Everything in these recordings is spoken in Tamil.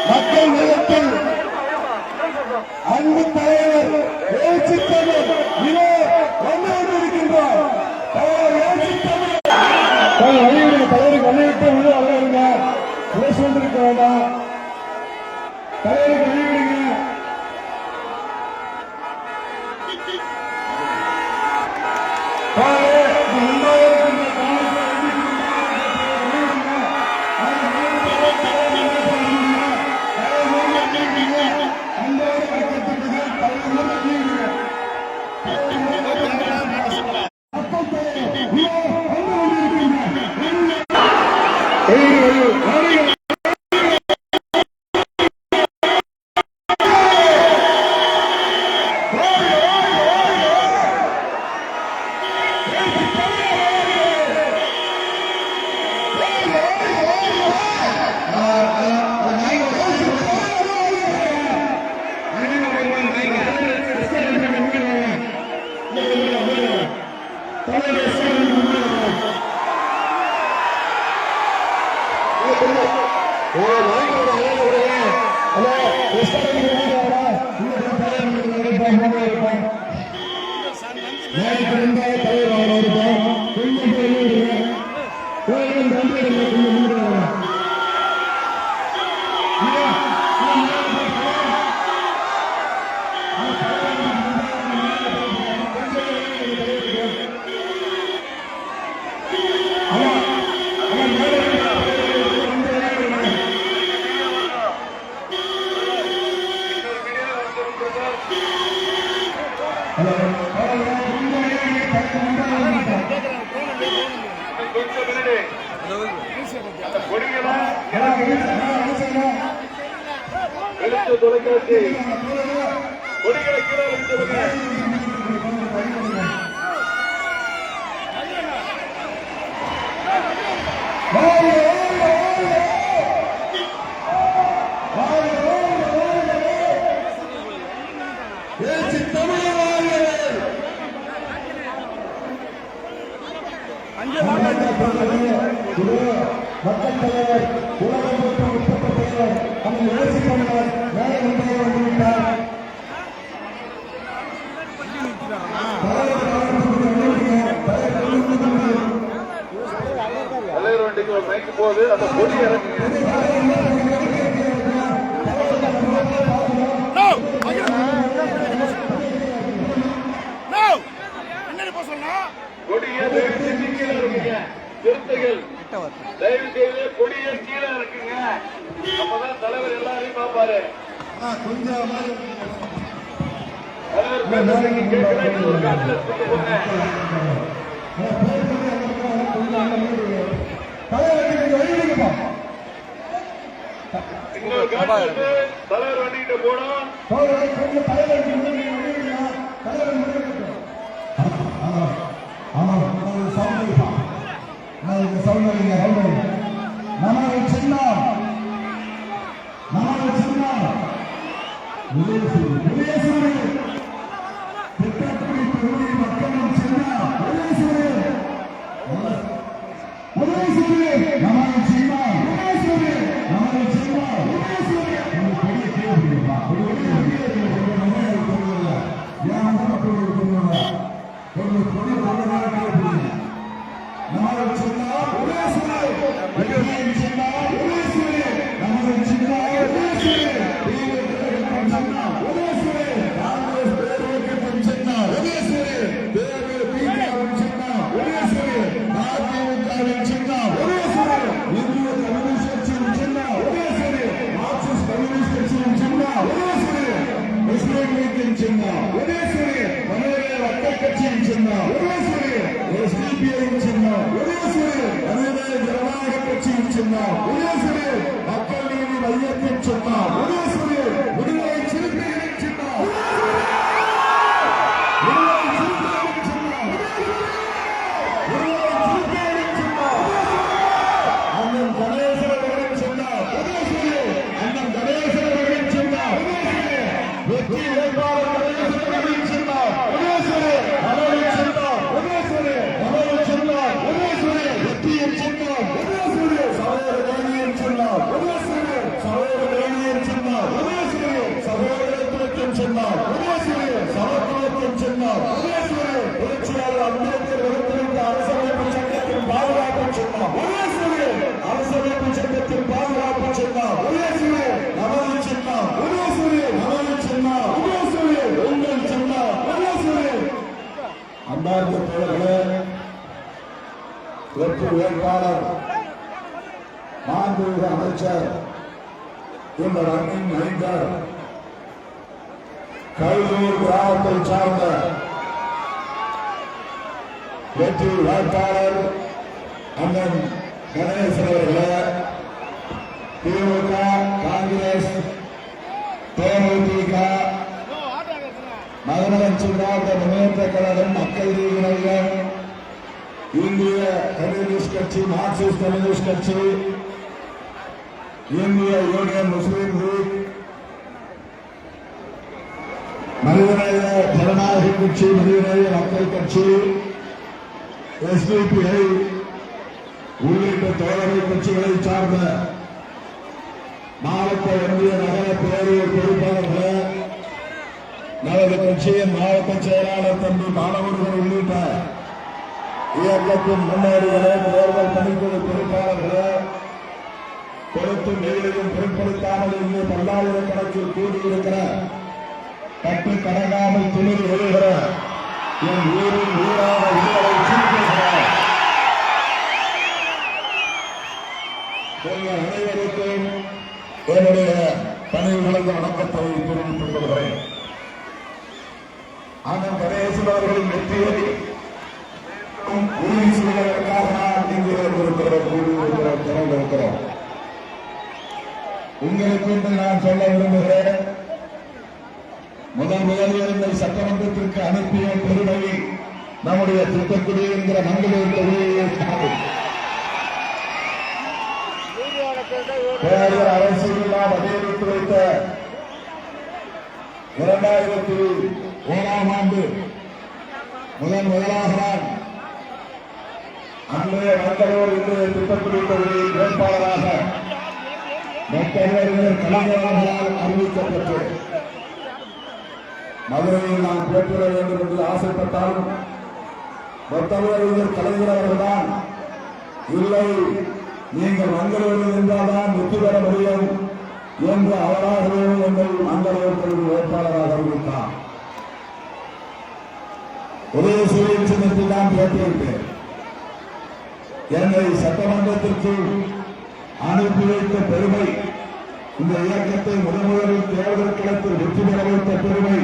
மக்கள் மையத்தில் அன்பு தலைவர் வந்திருக்கின்றோம். தலைவருக்கு வழிவிட்டு உள்ள வளருங்க, பேசி வந்திருக்க வேண்டாம். தலைவருக்கு வழிவிடுங்க. தொலைக்காட்சி கொடிகளை கீழே மக்கள் தலைவர் உலகம் உட்பட்டவர் அந்த எழுச்சி தமிழர் மேலே வந்துவிட்டார். தலைவர் வண்டிக்கு ஒரு மைக்கு போகுது, அந்த கொடி கொடியை கீழே இருக்குங்க. சிறுத்தைகள் தயவு செய்து கொடியை கீழே இருக்குங்க. அப்பதான் தலைவர் எல்லாரையும் பார்ப்பாரு. தலைவர் கேட்கிறேன் ஒரு காலத்தில் இன்னொரு காலத்தில் தலைவர் வண்டிகிட்ட போனோம். நமது சின்னம் அன்பார்ந்த தோழர்களே, வெற்றி வேட்பாளர் மாண்புமிகு அமைச்சர் இந்த ரன்னிங் மைந்தர் கல்லூர் கிராமத்தை சார்ந்த வெற்றி வேட்பாளர் அண்ணன் கணேசன் அவர்களே, திமுக, காங்கிரஸ், தேமுதிக, மதநலன் திராவிட முன்னேற்ற கழகம், மக்கள் நீதி மய்யம், இந்திய கம்யூனிஸ்ட் கட்சி, மார்க்சிஸ்ட் கம்யூனிஸ்ட் கட்சி, இந்திய யூனியன் முஸ்லீம் லீக், மனிதநேய ஜனநாயக கட்சி, மனிதநேய மக்கள் கட்சி, எஸ்டிபிஐ உள்ளிட்ட தோழமை கட்சிகளை சார்ந்த மாவட்ட ஒன்றிய நகர பேரூர் பொறுப்பாளர்கள், நமது கட்சியின் மாவட்ட செயலாளர் தம்பி மாணவர்கள் உள்ளிட்ட இயக்கத்தின் முன்னோடிகளே, தேர்தல் பணிக்குழு பொறுப்பாளர்களே, கொடுத்தும் வெயிலையும் பொருட்படுத்தாமல் இங்கே பல்லாயிரக்கணக்கில் கூடியிருக்கிற கட்டு கடங்காமல் துணிவு எழுகிற என் ஊரின் ஊரான உங்களை சீர்கிறார். உங்கள் அனைவருக்கும் என்னுடைய பணியில் கலந்த வணக்கத்தை தெரிவித்துக் கொள்கிறேன். அண்ணன் கணேசன் அவர்களின் வெற்றியை உறுதி செய்வதற்காக நான் இங்கே இருக்கிறோம். உங்களுக்கு என்று நான் சொல்ல விரும்புகிறேன். முதலில் என்னை சட்டமன்றத்திற்கு அனுப்பிய பெருமை நம்முடைய திட்டக்குடி என்கிற மங்களூர் தொகுதியை பேரர் அரசியலால் அடையெடுத்து வைத்த 2001ஆம் ஆண்டு முதலாக அன்றைய மங்களூர் இன்றைய திட்டக்குடி தொகுதியில் வேட்பாளராக டாக்டர் கலைஞர்களால் அறிவிக்கப்பட்டு மதுரையில் நான் போட்டியிட வேண்டும் என்று ஆசைப்பட்டாலும் மொத்தவர்கள் கலைஞர் அவர்கள்தான் இல்லை, நீங்கள் மங்களூரில் இருந்தால்தான் வெற்றி பெற முடியும் என்று அவராகவே என்னை மங்களூர் தொகுதி வேட்பாளராக அறிவித்தார். உதயசூரியன் சின்னத்தில் தான் போட்டியிட்டேன். என்னை சட்டமன்றத்திற்கு அனுப்பி வைத்த பெருமை, இந்த இயக்கத்தை முதலில் தேர்தல் களத்தில் வெற்றி பெற வைத்த பெருமை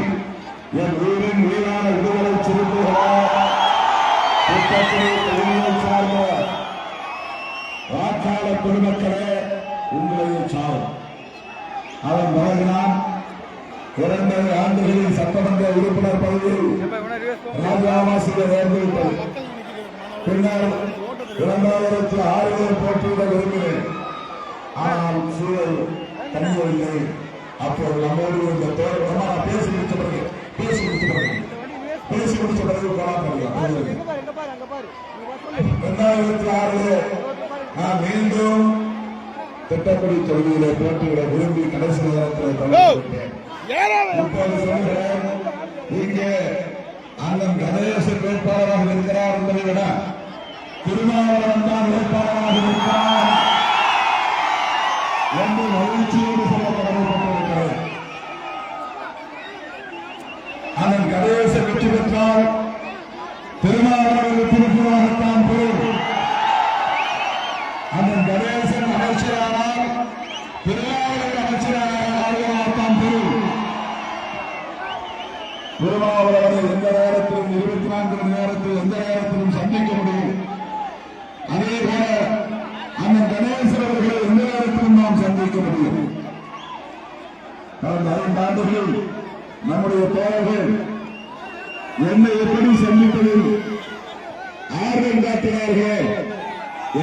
என் ஊரின் உயிரான விடுதலை சிறுத்தைகளை சார்ந்த வாக்காளர் பெருமக்களே உங்களையே சாரும். அதன் பிறகு நான் 2 ஆண்டுகளில் சட்டமன்ற உறுப்பினர் பதவியில் ராஜாவாசியை நேர்ந்துவிட்டது. பின்னர் 2006 போட்டியிட விரும்பினேன். ஆனால் சூழல் தனியவில்லை. அப்போது நம்மோடு இந்த பேசி முடிச்ச பிறகு போலாம். 2006 நான் மீண்டும் திட்டக்குடி தொகுதியிலே போட்டியிட விரும்பி கடைசி நேரத்தில் தொடங்கிவிட்டேன். இப்போது சொல்கிறேன், இங்கே அண்ணன் கணேசன் வேட்பாளராக இருக்கிறார் என்பதை விட திருமாவளவன் தான் வேட்பாளராக இருக்கிறார் என்று மகிழ்ச்சியோடு சொல்ல கடமைப்பட்டிருக்கிறது. அண்ணன் கணேசன் வெற்றி பெற்றால் திருமாவளவன் வெற்றி பெற்றதாகத்தான் பொருள். அண்ணன் கணேசன் அமைச்சரானால் திருமாவளவன் அமைச்சராகத்தான் பொருள். திருமாவளவனை எந்த நேரத்திலும் 24 மணி நேரத்தில் எந்த நேரத்திலும் சந்திக்க முடியும். அதேபோல அண்ணன் கணேசன் அவர்களை எந்த நேரத்திலும் நாம் சந்திக்க முடியும். கடந்த 5 ஆண்டுகள் நம்முடைய தோழர்கள் என்னை எப்படி சந்திப்பதில் ஆர்வம் காட்டினார்கள்,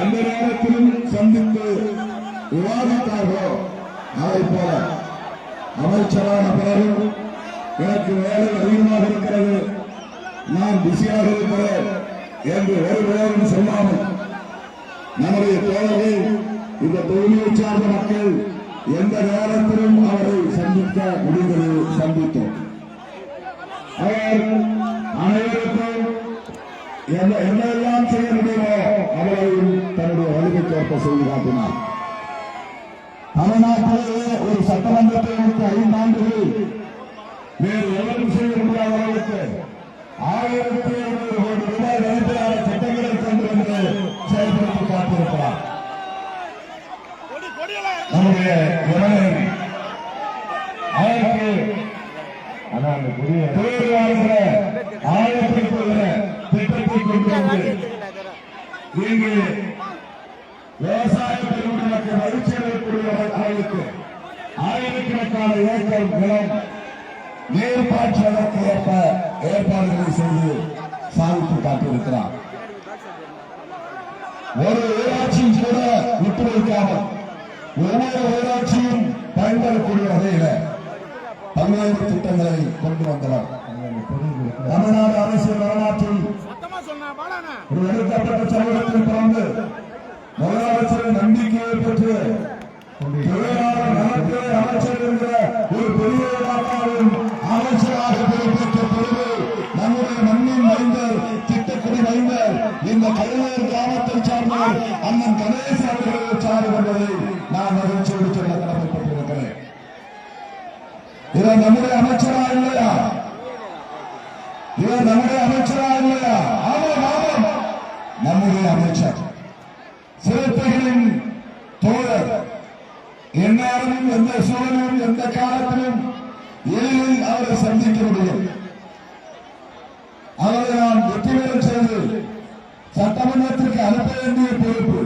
எந்த நேரத்திலும் சந்தித்து விவாதித்தார்களோ அதை போல அமைச்சரான பிறகு எனக்கு வேலை அதிகமாக இருக்கிறது, நான் பிஸியாக இருக்கிறேன் என்று ஒரு பேரும் சொல்லாமல் நம்முடைய தோழர்கள் இந்த தொகுதியை சார்ந்த மக்கள் எந்த நேரத்திலும் அவரை சந்திக்க முடிந்தது, சந்தித்தோம். அவர் அனைவருக்கும் என்னெல்லாம் செய்ய முடியுமோ அவரையும் தன்னுடைய வலிமைக்கேற்ப செய்து காட்டினார். தமிழ்நாட்டிலேயே ஒரு சட்டமன்றத்தை 5 ஆண்டுகளில் வேறு எவரும் செய்ய முடியாத அளவுக்கு 1700 கோடி ரூபாய் மதிப்பிலான திட்டங்களை கொண்டு வந்து செயல்படுத்தி காட்டியிருக்கிறார். நம்முடைய இளைஞர் அதற்கு தொழிலாளர்கள ஆயிரத்திற்குள்ள திட்டத்தை கொண்டு வந்து இங்கு விவசாய பெருமக்களுக்கு மகிழ்ச்சி அளிக்கக்கூடிய அளவுக்கு ஆயிரக்கணக்கான ஏக்கர் நிலம் நீர்ப்பாய்ச்சலுக்கு ஏற்ப ஏற்பாடுகளை செய்து சாதித்து காட்டியிருக்கிறார். ஒரு ஊராட்சியும் கூட விட்டு வைக்காமல் ஒவ்வொரு ஊராட்சியும் பயன்படக்கூடிய வகையில பல்வேறு திட்டங்களை கொண்டு வந்தவர். தமிழ்நாடு அரசியல் வரலாற்றில் ஒரு எடுக்கப்பட்ட சமூகத்தில் பிறந்து முதலமைச்சரின் நம்பிக்கையை பெற்று தொழிலாளர் நலத்துறை அமைச்சர் என்ற ஒரு பெரிய இலாக்காவின் அமைச்சராக பொறுப்பேற்ற பொழுது நம்முடைய மண்ணின் மைந்தர் திட்டக்குடி மைந்தர் இந்த கலைஞர் கிராமத்தை சார்ந்த அண்ணன் கணேசன் அவர்களை சார்பு என்பதை நான் மகிழ்ச்சியோடு சொல்ல கடமைப்பட்டிருக்கிறேன். இவர் நம்முடைய அமைச்சரா இல்லையா? இவர் நம்முடைய அமைச்சரா இல்லையா? ஆமாம் ஆமாம், நம்முடைய அமைச்சர். சிறுத்தைகளின் தோழர். எந்நேரமும் எந்த சூழலிலும் எந்த காலத்திலும் எளிதில் அவரை சந்திக்க முடியும். அவரை நாம் வெற்றி பெற செய்து சட்டமன்றத்திற்கு அனுப்ப வேண்டிய பொறுப்பு,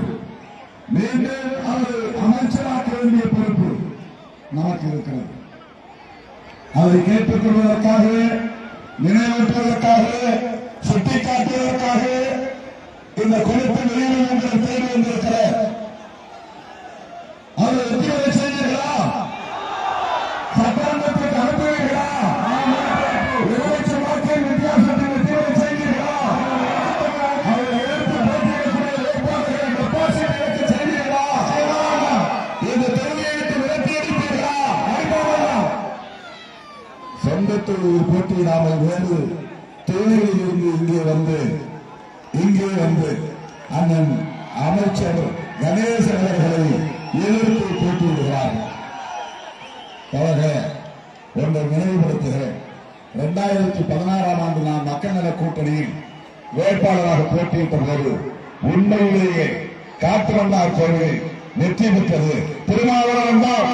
மீண்டும் அவரை அமைச்சராக்க வேண்டிய பொறுப்பு நமக்கு இருக்கிறது. அதை கேட்டுக் கொள்வதற்காகவே, நினைவூட்டுவதற்காகவே, சுட்டிக்காட்டுவதற்காகவே இந்த குறிப்பு வெளியில் உங்களை தேடி வந்திருக்கிற அவரை வெற்றி பெற செய்தீர்களா? சட்டமன்றத்திற்கு அனுப்புவீர்களா? 1 லட்சம் வாக்கில் வித்தியாசத்தில் வெற்றி பெற செய்தீர்களா? அவரை எதிர்த்து போட்டியிடக்கூடிய வேட்பாளர்களை டெபாசிட் இழக்க செய்தீர்களா? இந்த தொகுதியை விட்டு விலக்கி அடிப்பீர்களா? சொந்த தொகுதியில் போட்டியிடாமல் வேறு தொகுதிகளில் இருந்து இங்கே வந்து அண்ணன் அமைச்சர் கணேசன் அவர்களை எதிர்த்து போட்டியிடுகிறார். ஒன்றை நினைவுபடுத்துகிறேன். 2016ஆம் ஆண்டு நான் மக்கள் நல கூட்டணியில் வேட்பாளராக போட்டியிட்ட போது உண்மையிலேயே காட்டுவண்டார் கோவிலில் வெற்றி பெற்றது திருமாவளவன் தான்.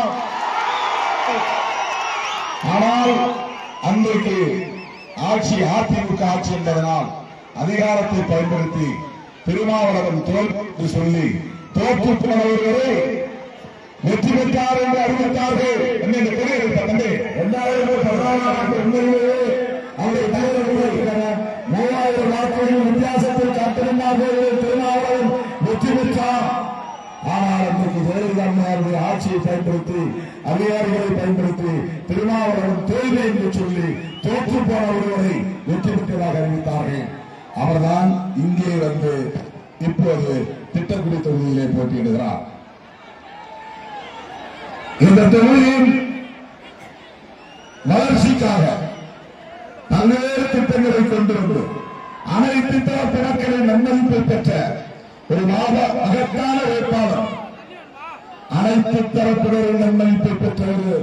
ஆனால் அன்றைக்கு ஆட்சி அதிமுக ஆட்சி என்பதனால் அதிகாரத்தை பயன்படுத்தி திருமாவளவன் தோல்வி சொல்லி தோற்று போனவர்களை வெற்றி பெற்றார் என்று அறிவித்தார்கள். என்ன தெரிவித்தது? 2016ஆம் ஆண்டு உண்மையிலேயே அவருடைய தலைவர்கள் 3000 வாக்குகளின் வித்தியாசத்தில் காத்திருந்தார்கள். திருமாவளவன் வெற்றி பெற்றார். ஆனால் அன்றைக்கு ஜெயலலிதா அம்மையாருடைய ஆட்சியை பயன்படுத்தி அதிகாரிகளை பயன்படுத்தி திருமாவளவன் தோல்வி என்று சொல்லி தோற்று போன ஒருவரை வெற்றி பெற்றதாக அறிவித்தார்கள். அவர்தான் இங்கே வந்து இப்போது திட்டக்குடி தொகுதியிலே போட்டியிடுகிறார். இந்த தொகுதியின் வளர்ச்சிக்காக பல்வேறு திட்டங்களை கொண்டிருந்து அனைத்து தரப்பு மக்களின் நன்மதிப்பை பெற்ற ஒரு மகத்தான வேட்பாளர், அனைத்து தரப்பினரின் நன்மதிப்பை பெற்ற ஒரு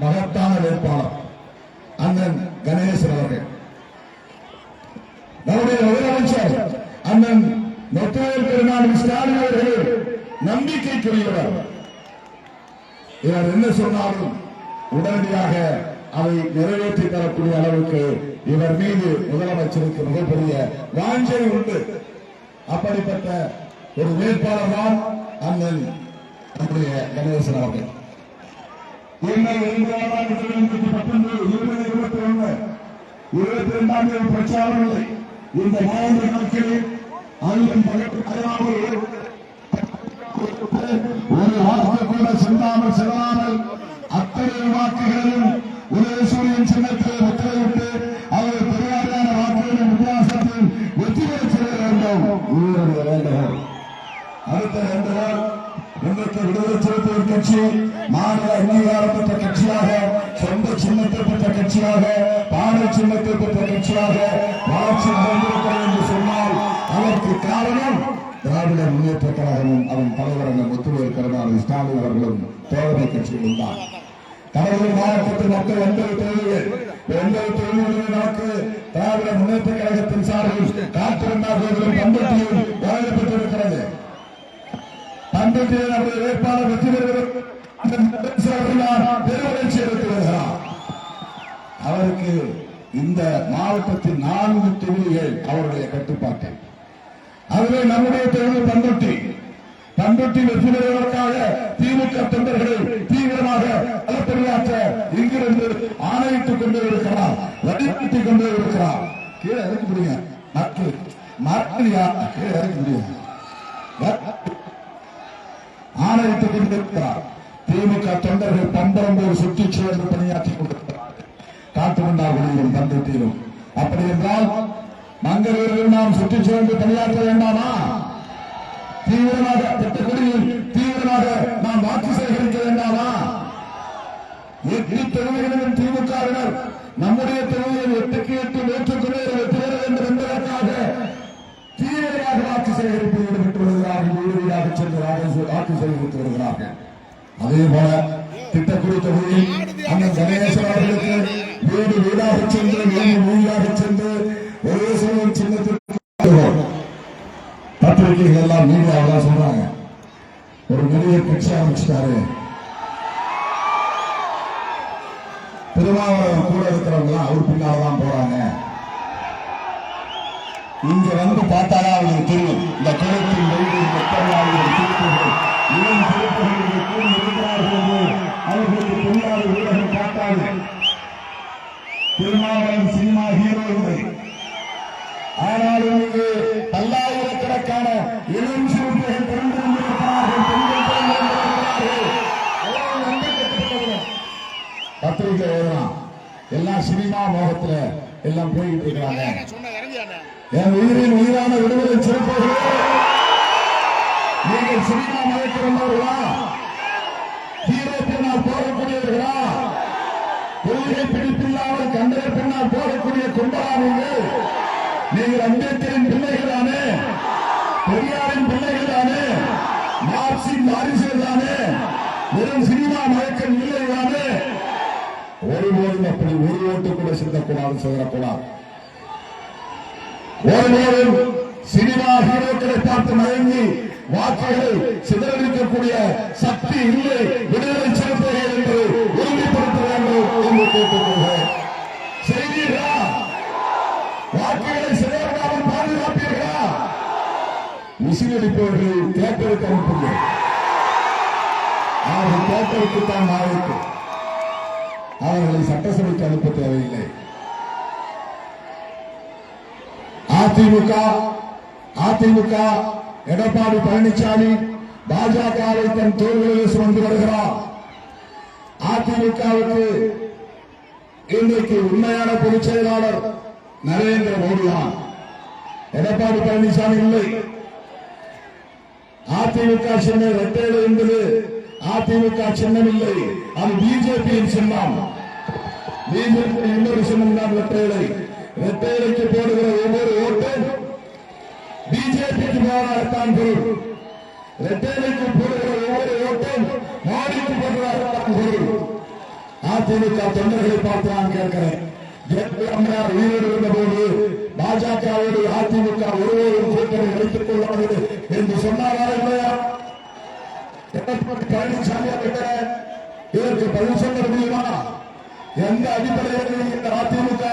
மகத்தான வேட்பாளர் அண்ணன் கணேசன் அவர்கள். நம்முடைய முதலமைச்சர் அண்ணன் முத்துவேல் கருணாநிதி ஸ்டாலின் அவர்கள் நம்பிக்கைக்குரியவர். இவர் என்ன சொன்னாலும் உடனடியாக அதை நிறைவேற்றி தரக்கூடிய அளவுக்கு இவர் மீது முதலமைச்சருக்கு மிகப்பெரிய வாஞ்சை உண்டு. அப்படிப்பட்ட ஒரு வேட்பாளர் தான் அண்ணன் நம்முடைய கணேசன் அவர்கள். 22ஆம் தேதி பிரச்சாரம் இல்லை. இந்த 4 நாட்களில் ஒரு வாக்கு கூட செல்லாமல் அத்தனை வாக்குகளிலும் உதயசூரியன் சின்னத்தில் முத்திரையிட்டு அவர் பெரியாரியான வாக்குகளின் வித்தியாசத்தில் வெற்றி பெற செய்ய வேண்டும். இவருடைய வேண்டுகோள். அடுத்த வேண்டுகோள், இன்றைக்கு விடுதலை சிறுத்தைகள் கட்சி மாநில அங்கீகாரம் பெற்ற கட்சியாக, சொந்த சின்னத்தை பெற்ற கட்சியாக, பாடல் சின்னத்தை பெற்ற கட்சியாக வளர்ச்சி அடைந்திருக்கிறது என்று சொன்னால் அதற்கு காரணம் திராவிட முன்னேற்ற கழகமும் அதன் தலைவர் முத்துவேல் கருணாநிதி ஸ்டாலின் அவர்களும் தோழமை கட்சிகளும் தான். கடலூர் மாவட்டத்தில் மக்கள் 9 தொகுதிகள் 9 தொகுதிகளில் நமக்கு திராவிட முன்னேற்ற கழகத்தின் சார்பில் காத்திருந்தார்கள் பண்பட்டியில் வழங்கப்பட்டிருக்கிறது. பண்பட்டியில் நம்முடைய வேட்பாளர் வெற்றி பெறுவதற்கு பெருமகிழ்ச்சி எடுத்து வருகிறார். அவருக்கு இந்த மாவட்டத்தின் 4 தொகுதிகள் அவருடைய கட்டுப்பாட்டில். அதுவே நம்முடைய தொகுதி பண்ருட்டி வெற்றி பெறுவதற்காக திமுக தொண்டர்கள் தீவிரமாக களப்பணியாற்ற இங்கிருந்து ஆணையிட்டுக் கொண்டே இருக்கிறார், வலியுறுத்திக் கொண்டே இருக்கிறார். கீழே இறக்க முடியுங்க, கீழே இறக்க முடியும், ஆணையிட்டுக் கொண்டிருக்கிறார். திமுக தொண்டர்கள் பம்பரம்போடு சுற்றிச் சேர்ந்து பணியாற்றிக் கொண்டிருக்கிறார்கள் காட்டுமன்னார்குடியிலும் பண்ருட்டியிலும். அப்படி என்றால் மங்களூரில் நாம் சுற்றிச் சேர்ந்து பணியாற்ற வேண்டாமா? தீவிரமாக திட்டக்குடியில் தீவிரமாக நாம் வாக்கு சேகரிக்க வேண்டாமா? 8 தொகுதிகளிலும் திமுகவினர் நம்முடைய தொகுதியில் 8க்கு 8 நூற்றுக்குள்ளே வெற்றி பெற வேண்டும் என்பதற்காக தீவிரமாக வாக்கு சேகரிப்பில் ஈடுபட்டு வருகிறார்கள். வீடுவீடாக சென்று வாக்கு சேகரித்து வருகிறார்கள். அதே போல திட்டக்குடி தொகுதியில் அண்ணன் கணேசன் அவர்களுக்கு வீடு வீடாக சென்று வீடாக சென்று ஒரே சமயம் சின்னத்திற்கு பத்திரிகைகள் எல்லாம் மீடியாவெல்லாம் சொல்றாங்க, ஒரு பெரிய கட்சி ஆரம்பிச்சிட்டாரு. திருமாவளவன் கூட இருக்கிறவங்க அவர் பின்னால்தான் போறாங்க. இங்க வந்து பார்த்தாலும் அவங்களுக்கு தெரியும் இந்த குளத்தின் வயது திருப்புகள் இளம் திருப்புகளுக்கு கூடி இருக்கிறார்கள் என்று அவர்களுக்கு தெரியாத ஊடகம் காட்டாது. திருமாவளவன் சினிமா ஹீரோ இல்லை. ஆனாலும் இங்கு பல்லாயிரக்கணக்கான இளம் சிறுத்தைகள் பிறந்திருந்திருக்கிறார்கள், பெண்கள் பிறந்திருந்திருக்கிறார்கள். பத்திரிகை எழுதலாம், எல்லாம் சினிமா மோகத்துல எல்லாம் போயிட்டு இருக்கிறாங்க. என் உயிரின் உயிரான விடுதலை சிறப்புகளே, நீங்கள் சினிமா மயக்கிறவர்களா? ஹீரோ பின்னால் போகக்கூடியவர்களா? கொள்கை பிடிப்பில்லாமல் கண்டன பின்னால் போகக்கூடிய கும்பலானீர்கள். நீங்கள் அம்பேத்கரின் பிள்ளைகள் தானே, பெரியாரின் பிள்ளைகள் தானே, மார்க்சின் வாரிசுகள் தானே, வெறும் சினிமா மயக்கம் இல்லை தானே. ஒருபோதும் அப்படி ஒரு ஓட்டு கூட சிந்தக்கூடாது, சிதறக்கூடாது. ஒருபோதும் சினிமா ஹீரோக்களை பார்த்து மயங்கி வாக்குகளை சிதறடிக்கக்கூடிய சக்தி இல்லை. விடுதலை சிறுத்தைகள் என்று உறுதிப்படுத்த வேண்டும் என்று கேட்டுக்கொள்கிறேன். செய்தீர்களா? வாக்குகளை சிதறாமல் பாதுகாப்பீர்களா? விசிலடிப்பவர்கள் தேட்டருக்கு அனுப்புங்கள். அவர்கள் தேட்டருக்குத்தான் நாளைக்கு, அவர்களை சட்டசபைக்கு அனுப்ப தேவையில்லை. அதிமுக எடப்பாடி பழனிசாமி பாஜகவை தன் தோள்களில் சுமந்து வருகிறார். அதிமுகவுக்கு இன்றைக்கு உண்மையான பொதுச் செயலாளர் நரேந்திர மோடி தான், எடப்பாடி பழனிசாமி இல்லை. அதிமுக சின்னம் இரட்டையிலை என்பது அதிமுக சின்னம் இல்லை, அது பிஜேபியின் சின்னம். பிஜேபி இன்னொரு சின்னம் தான் இரட்டையிலை. இரட்டையிலைக்கு போடுகிற ஒவ்வொரு ஓட்டும் பிஜேபிக்கு போவதாகத்தான் பொருள். இரட்டையிலைக்கு போடுகிற ஒவ்வொரு ஓட்டும் மோடிக்கு போடுவதாகத்தான் பொருள். அதிமுக தொண்டர்களை பார்த்து நான் கேட்கிறேன், அம்மையார் உயிரோடு இருந்தபோது பாஜகவோடு அதிமுக ஒருவரும் கூட்டணி வைத்துக் கொள்ளாது என்று சொன்னாரா இல்லையா? எடப்பாடி பழனிசாமி அவர்கள் இதற்கு பதில் சொல்ல முடியுமா? எந்த அடிப்படையில் இந்த அதிமுக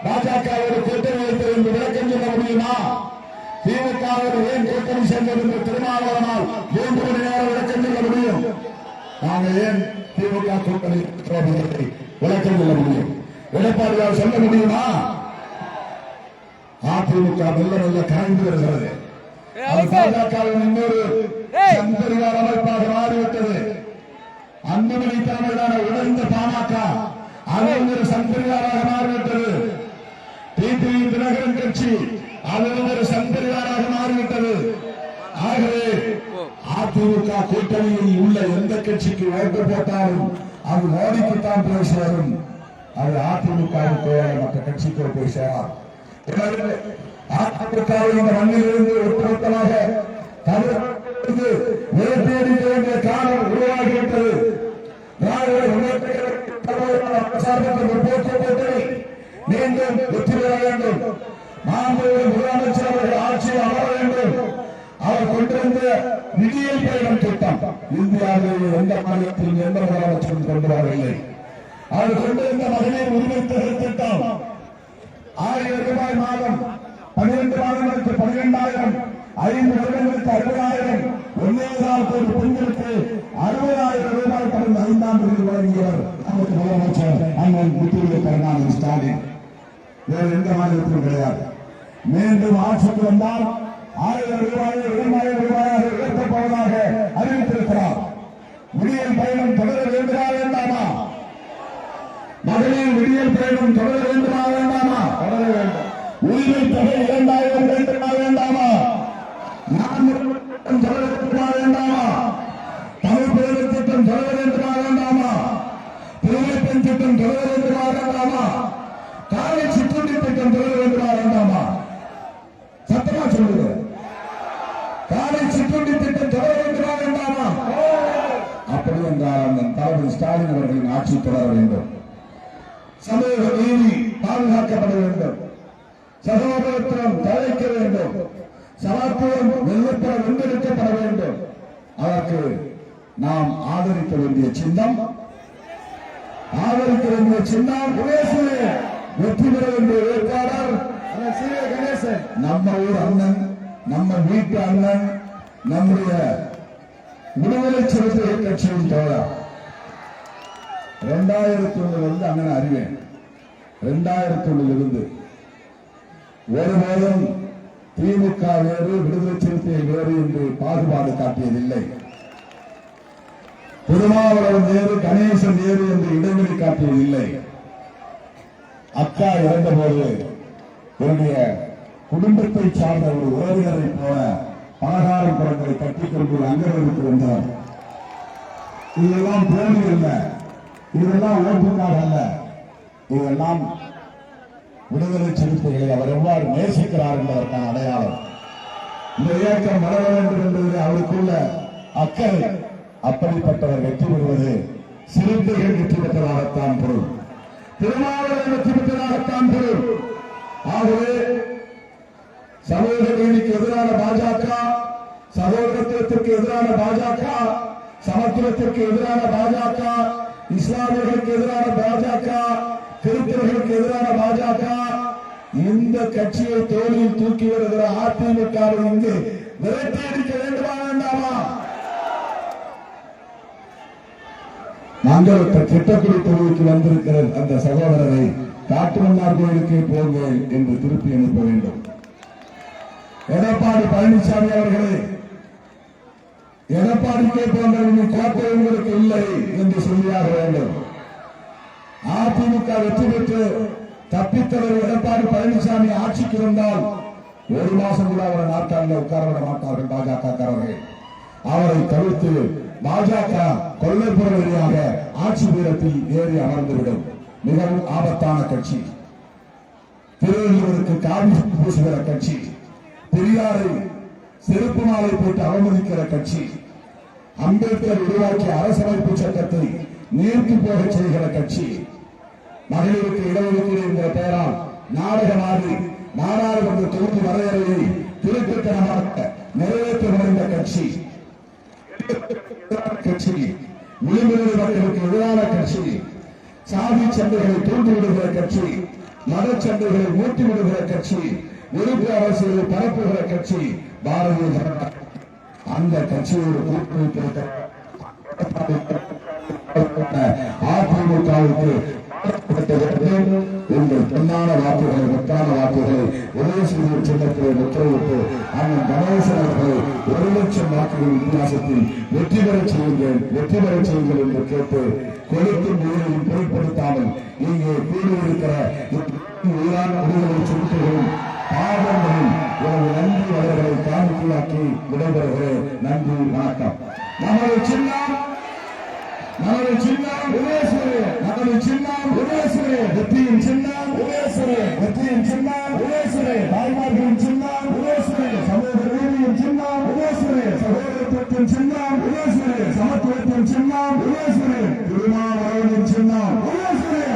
பாஜகவோடு கூட்டணி வைத்தது என்று விளக்கம் சொல்ல முடியுமா? திமுகவோடு ஏன் கூட்டணி சேர்ந்தது என்று திருமாவளவனால் 3 மணி நேரம் விளக்கம் சொல்ல முடியும். நாங்கள் ஏன் திமுக கூட்டணி விளக்கம் சொல்ல முடியும். எடப்பாடியால் சொல்ல முடியுமா? அதிமுக மெல்ல மெல்ல கரைந்து வருகிறது. பாஜகவின் இன்னொரு சம்பரிவார் அமைப்பாக மாறிவிட்டது. அன்புமணி தலைமையிலான உடைந்த பாமக அது ஒரு சம்பரிவாராக மாறிவிட்டது. டிடிவி தினகரன் கட்சி அது ஒரு சம்பரிவாராக மாறிவிட்டது. ஆகவே அதிமுக கூட்டணியில் உள்ள எந்த கட்சிக்கு ஓட்டு போட்டாலும் அது மோடிக்குத்தான் போய் சேரும், அது அதிமுகவுக்கோ மற்ற கட்சிக்கோ போய் சேரார். அதிமுகவில் இந்த மண்ணிலிருந்து ஒட்டுமொத்தமாக தமிழகத்திற்கு விரட்டியடிக்க வேண்டிய காலம் உருவாகிவிட்டது. திராவிட முன்னேற்ற மீண்டும் வெற்றி பெற வேண்டும். மாண்புமிகு முதலமைச்சர் அவர்கள் ஆட்சியில் அமர வேண்டும். அவர் கொண்டிருந்த நிதியியல் பயணம் திட்டம் இந்தியாவில் எந்த மாநிலத்திலும் எந்த முதலமைச்சரும் கொண்டு வரவில்லை. அவர் கொண்டிருந்த மகளிர் உரிமை தொகை திட்டம் 1000 ரூபாய் மாதம், 12 மாதங்களுக்கு 12,000, 5 வருடங்களுக்கு 60,000, 1,4 கோடி பெண்களுக்கு 60,000 ரூபாய் கடந்த 5 ஆண்டுகளில் வழங்கியவர் நமது முதலமைச்சர் அண்ணன் முத்துவேல் கருணாநிதி ஸ்டாலின். வேறு எந்த மாநிலத்திலும் கிடையாது. மீண்டும் ஆட்சிக்கு வந்தால் 1000 ரூபாயை 2,000 ரூபாயாக உயர்த்தப்போவதாக அறிவித்திருக்கிறார். விடியல் பயணம் தொடர வேண்டுமா வேண்டாமா? மகளிர் விடியல் பயணம் தொடர வேண்டுமா வேண்டாமா? தொடர வேண்டும். உரிமை தொகை 2,000 வேண்டுமா வேண்டாமா? நான் திட்டம் தொடர வேண்டுமா வேண்டாமா? தமிழ் பேரு திட்டம் தொடர வேண்டுமா வேண்டாமா? புதுமை பெண் திட்டம் தொடர வேண்டுமா வேண்டாமா? காலை சிற்றுண்டி திட்டம் தொடர வேண்டுமா வேண்டாமா? சத்தமா சொல்லுங்க. காலை சிற்றுண்டி திட்டம் தொடர வேண்டுமா வேண்டாமா? அப்படி என்றால் அந்த தளபதி ஸ்டாலின் அவர்களின் ஆட்சி தொடர வேண்டும். சமூக நீதி பாதுகாக்கப்பட வேண்டும். சகோதரத்துவம் தழைக்க வேண்டும். சமத்துவம் வெள்ளப்பட வென்றெடுக்கப்பட வேண்டும். அதற்கு நாம் ஆதரிக்க வேண்டிய சின்னம் வெற்றி பெற வேண்டிய வேட்பாளர் கணேசன். நம்ம ஊர் அண்ணன், நம்ம வீட்டு அண்ணன், நம்முடைய விடுதலை சிறுத்தைகள் கட்சியின் தோழர். 2001 அண்ணன் அறிவேன். 2001 ஒருபோதும் திமுக வேறு விடுதலை சிறுத்தைகள் வேறு என்று பாகுபாடு காட்டியதில்லை. திருமாவளவன் வேறு கணேசன் வேறு என்று இடைவெளி காட்டியதில்லை. அக்கா இறந்தபோது என்னுடைய குடும்பத்தை சார்ந்த ஒரு உறவினரை போல பலகாரம் படங்களை கட்டிக்கொண்டு அங்கர்களுக்கு வந்தார். இதெல்லாம் போலி அல்ல, இதெல்லாம் ஓட்டுக்காக அல்ல, இதெல்லாம் விடுதலை சிறுத்தைகளை அவர் எவ்வாறு நேசிக்கிறார் என்பதற்கான அடையாளம். இந்த இயக்கம் வளர வேண்டும் என்பதிலே அவருக்குள்ள அக்கறை. அப்படிப்பட்டவர் வெற்றி பெறுவது சிறுத்தைகள் வெற்றி பெற்றதாகத்தான் பொருள். திருமாவளவன் வெற்றி பெற்றதாகத்தான் பொருள். ஆகவே சமூக நீதிக்கு எதிரான பாஜக, சகோதரத்துவத்திற்கு எதிரான பாஜக, சமத்துவத்திற்கு எதிரான பாஜக, இஸ்லாமியர்களுக்கு எதிரான பாஜக, கிறிஸ்தவர்களுக்கு எதிரான பாஜக, இந்த கட்சியை தோளில் தூக்கி வருகிற அதிமுகவை இங்கு விரட்டி அடிக்க வேண்டுமா வேண்டாமா? நாங்கள் திட்டக்குடி தொகுதிக்கு வந்திருக்கிற அந்த சகோதரரை காட்டுமன்னார் கோயிலுக்கு போங்கள் என்று திருப்பி அனுப்ப வேண்டும். எடப்பாடி பழனிசாமி அவர்களே, எடப்பாடிக்கே போன்ற கோட்டை உங்களுக்கு இல்லை என்று சொல்லியாக வேண்டும். அதிமுக வெற்றி பெற்று தப்பித்தவர் எடப்பாடி பழனிசாமி ஆட்சிக்கு வந்தால் 1 மாசம் கூட அவரை நாற்காலில் உட்கார விட மாட்டார்கள் பாஜக. அவரை தவிர்த்து பாஜக கொள்ளைப்புற வழியாக ஆட்சி பீடத்தில் ஏறி அமர்ந்துவிடும். மிகவும் ஆபத்தான கட்சி. திருவள்ளுவருக்கு காவி பூசுகிற கட்சி, பெரியாரை செருப்பு மாலை போட்டு அவமதிக்கிற கட்சி, அம்பேத்கர் உருவாக்கிய அரசமைப்பு சட்டத்தை நீர்த்து போக செய்கிற கட்சி, மகளிருக்கு இடஒதுக்கீடு என்கிற பெயரால் நாடகமாடி நாடாளுமன்ற தொகுதி வரையறையை திருத்தமாக நிறைவேற்ற முனைந்த கட்சி, விளிம்புநிலை மக்களுக்கு எதிரான கட்சி, சாதி சண்டைகளை தூண்டிவிடுகிற கட்சி, மத சண்டைகளை மூட்டிவிடுகிற கட்சி, வெறுப்பு அரசியலை பரப்புகிற கட்சி பாரதிய ஜனதா. அந்த கட்சியோடு கூட்டணி அதிமுகவுக்கு உங்கள் பொன்னான வாக்குகளை, முத்தான வாக்குகளை உதயசூரியன் சின்னத்தில் முத்திரையிட்டு அண்ணன் கணேசன் அவர்களை 1,00,000 வாக்குகள் வித்தியாசத்தில் வெற்றி பெறச் செய்யுங்கள் என்று கேட்டு கொளுத்தும் ஊழலையும் பொருட்படுத்தாமல் இங்கே கூடியிருக்கிற உயிரான விடுதலை சிறுத்தைகளும் பாவங்களும் எனது நன்றி அவர்களை காணிக்கையாக்கி விடைபெறுகிறேன். நன்றி, வணக்கம். நமது சின்னம் உதயசூரிய, நமது சின்னம் உதயசூரிய, வெற்றியின் சின்னம் உதயசூரிய, வெற்றியின் சின்னம் உதயசூரிய, தாய்மார்களின் சின்னம் உதயசூரிய, சமூக நீதியின் சின்னம் உதயசூரிய, சகோதரத்துவத்தின் சின்னம் உதயசூரிய, சமத்துவத்தின் சின்னம் உதயசூரிய, திருமாவளவனின் சின்னம் உதயசூரிய.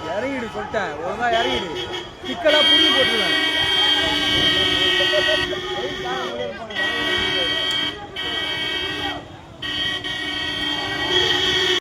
இறங்கிடு சொல்லிட்டேன் ஒழுங்கா இறங்கிடு சிக்கலா புரிஞ்சு போட்டுருவேன்